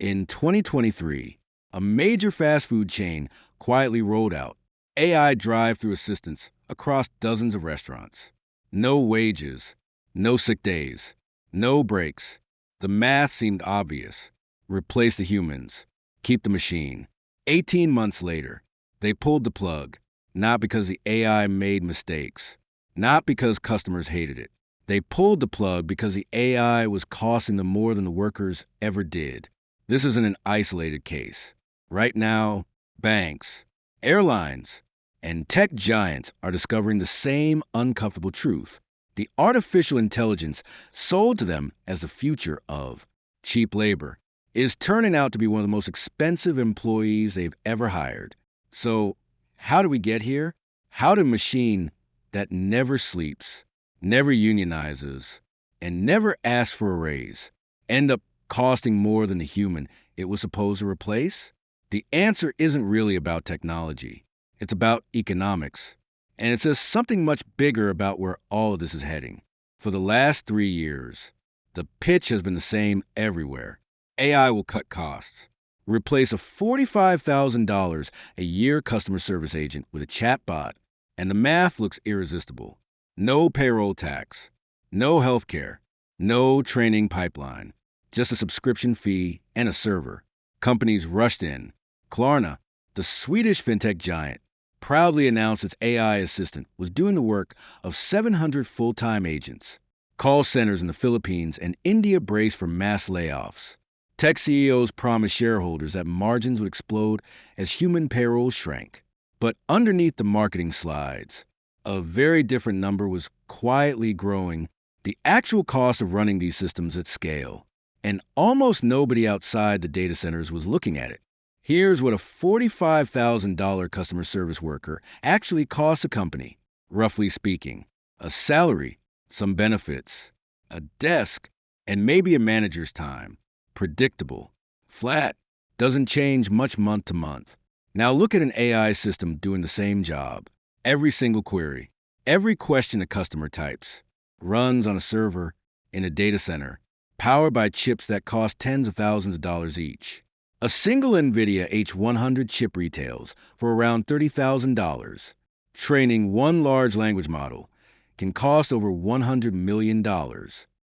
In 2023, a major fast food chain quietly rolled out AI drive-through assistants across dozens of restaurants. No wages, no sick days, no breaks. The math seemed obvious. Replace the humans, keep the machine. 18 months later, they pulled the plug, not because the AI made mistakes, not because customers hated it. They pulled the plug because the AI was costing them more than the workers ever did. This isn't an isolated case. Right now, banks, airlines, and tech giants are discovering the same uncomfortable truth. The artificial intelligence sold to them as the future of cheap labor is turning out to be one of the most expensive employees they've ever hired. So, how do we get here? How did a machine that never sleeps, never unionizes, and never asks for a raise end up costing more than the human it was supposed to replace? The answer isn't really about technology. It's about economics. And it says something much bigger about where all of this is heading. For the last 3 years, the pitch has been the same everywhere. AI will cut costs. Replace a $45,000 a year customer service agent with a chatbot, and the math looks irresistible. No payroll tax, no healthcare, no training pipeline, just a subscription fee and a server. Companies rushed in. Klarna, the Swedish fintech giant, proudly announced its AI assistant was doing the work of 700 full-time agents. Call centers in the Philippines and India braced for mass layoffs. Tech CEOs promised shareholders that margins would explode as human payroll shrank. But underneath the marketing slides, a very different number was quietly growing: the actual cost of running these systems at scale. And almost nobody outside the data centers was looking at it. Here's what a $45,000 customer service worker actually costs a company, roughly speaking: a salary, some benefits, a desk, and maybe a manager's time. Predictable, flat, doesn't change much month to month. Now look at an AI system doing the same job. Every single query, every question a customer types, runs on a server in a data center, powered by chips that cost tens of thousands of dollars each. A single NVIDIA H100 chip retails for around $30,000. Training one large language model can cost over $100 million.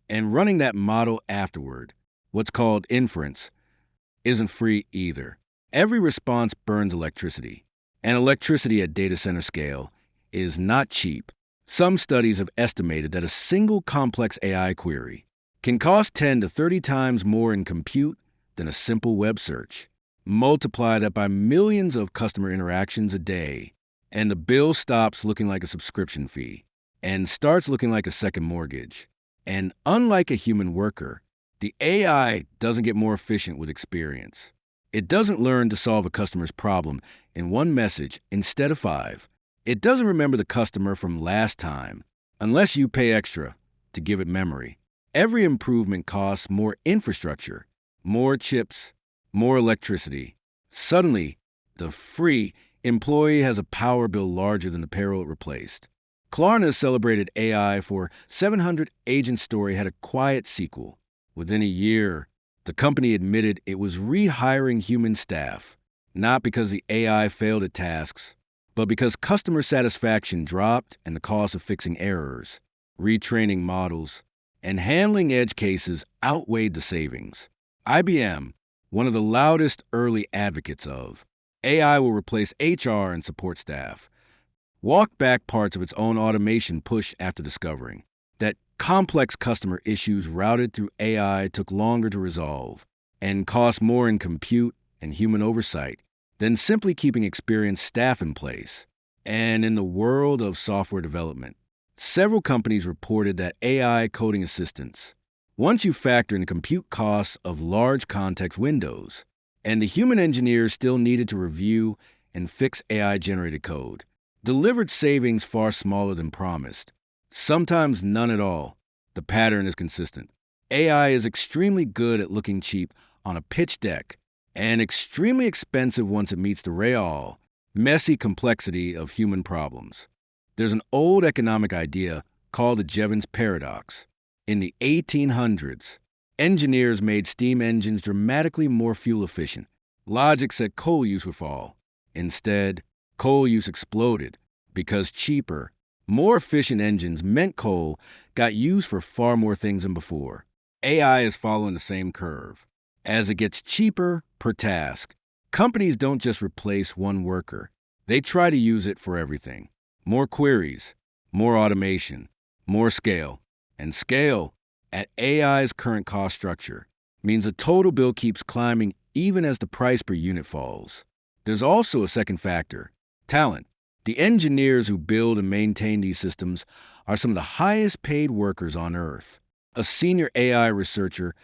And running that model afterward, what's called inference, isn't free either. Every response burns electricity, and electricity at data center scale is not cheap. Some studies have estimated that a single complex AI query can cost 10 to 30 times more in compute than a simple web search. Multiply that by millions of customer interactions a day, and the bill stops looking like a subscription fee and starts looking like a second mortgage. And unlike a human worker, the AI doesn't get more efficient with experience. It doesn't learn to solve a customer's problem in one message instead of 5. It doesn't remember the customer from last time unless you pay extra to give it memory. Every improvement costs more infrastructure, more chips, more electricity. Suddenly, the free employee has a power bill larger than the payroll it replaced. Klarna's celebrated AI for 700 agent story had a quiet sequel. Within a year, the company admitted it was rehiring human staff, not because the AI failed at tasks, but because customer satisfaction dropped and the cost of fixing errors, retraining models, and handling edge cases outweighed the savings. IBM, one of the loudest early advocates of AI will replace HR and support staff, walked back parts of its own automation push after discovering that complex customer issues routed through AI took longer to resolve and cost more in compute and human oversight than simply keeping experienced staff in place. And in the world of software development, several companies reported that AI coding assistants, once you factor in the compute costs of large context windows, and the human engineers still needed to review and fix AI-generated code, delivered savings far smaller than promised. Sometimes none at all. The pattern is consistent. AI is extremely good at looking cheap on a pitch deck and extremely expensive once it meets the real, messy complexity of human problems. There's an old economic idea called the Jevons paradox. In the 1800s, Engineers made steam engines dramatically more fuel efficient. Logic said coal use would fall. Instead, coal use exploded because cheaper, more efficient engines meant coal got used for far more things than before. AI is following the same curve. As it gets cheaper per task, companies don't just replace one worker, they try to use it for everything. More queries, more automation, more scale. And scale, at AI's current cost structure, means the total bill keeps climbing even as the price per unit falls. There's also a second factor: talent. The engineers who build and maintain these systems are some of the highest paid workers on Earth. A senior AI researcher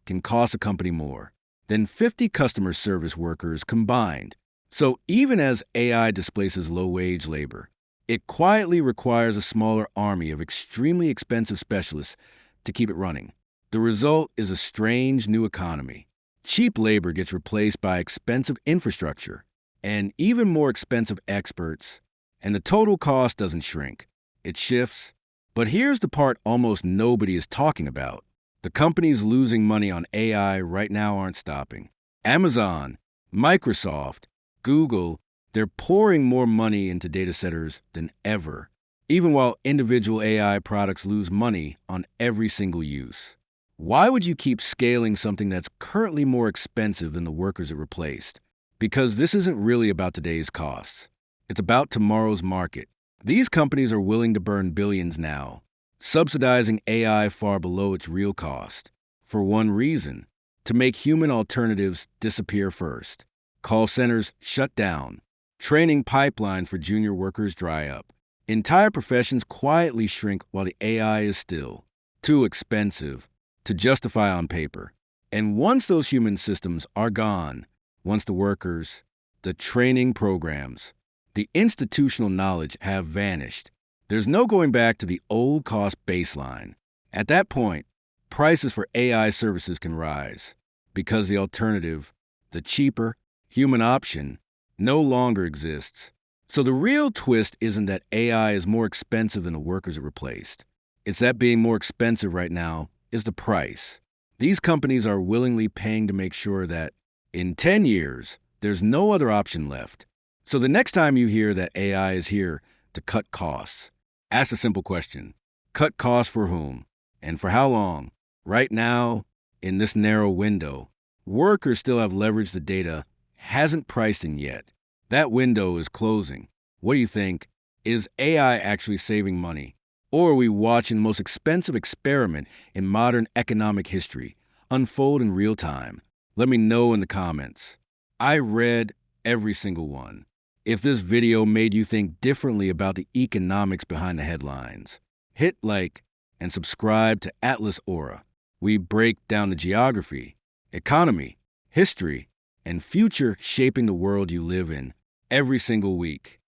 can cost a company more than 50 customer service workers combined. So even as AI displaces low-wage labor, it quietly requires a smaller army of extremely expensive specialists to keep it running. The result is a strange new economy. Cheap labor gets replaced by expensive infrastructure and even more expensive experts, and the total cost doesn't shrink. It shifts. But here's the part almost nobody is talking about. The companies losing money on AI right now aren't stopping. Amazon, Microsoft, Google, they're pouring more money into data centers than ever, even while individual AI products lose money on every single use. Why would you keep scaling something that's currently more expensive than the workers it replaced? Because this isn't really about today's costs. It's about tomorrow's market. These companies are willing to burn billions now, subsidizing AI far below its real cost, for one reason: to make human alternatives disappear first. Call centers shut down. Training pipelines for junior workers dry up. Entire professions quietly shrink while the AI is still too expensive to justify on paper. And once those human systems are gone, once the workers, the training programs, the institutional knowledge have vanished, there's no going back to the old cost baseline. At that point, prices for AI services can rise because the alternative, the cheaper, human option, no longer exists. So the real twist isn't that AI is more expensive than the workers it replaced. It's that being more expensive right now is the price. These companies are willingly paying to make sure that in 10 years, there's no other option left. So the next time you hear that AI is here to cut costs, ask a simple question. Cut costs for whom? And for how long? Right now, in this narrow window, workers still have leveraged the data hasn't priced in yet. That window is closing. What do you think? Is AI actually saving money? Or are we watching the most expensive experiment in modern economic history unfold in real time? Let me know in the comments. I read every single one. If this video made you think differently about the economics behind the headlines, hit like and subscribe to Atlas Aura. We break down the geography, economy, history, and future shaping the world you live in every single week.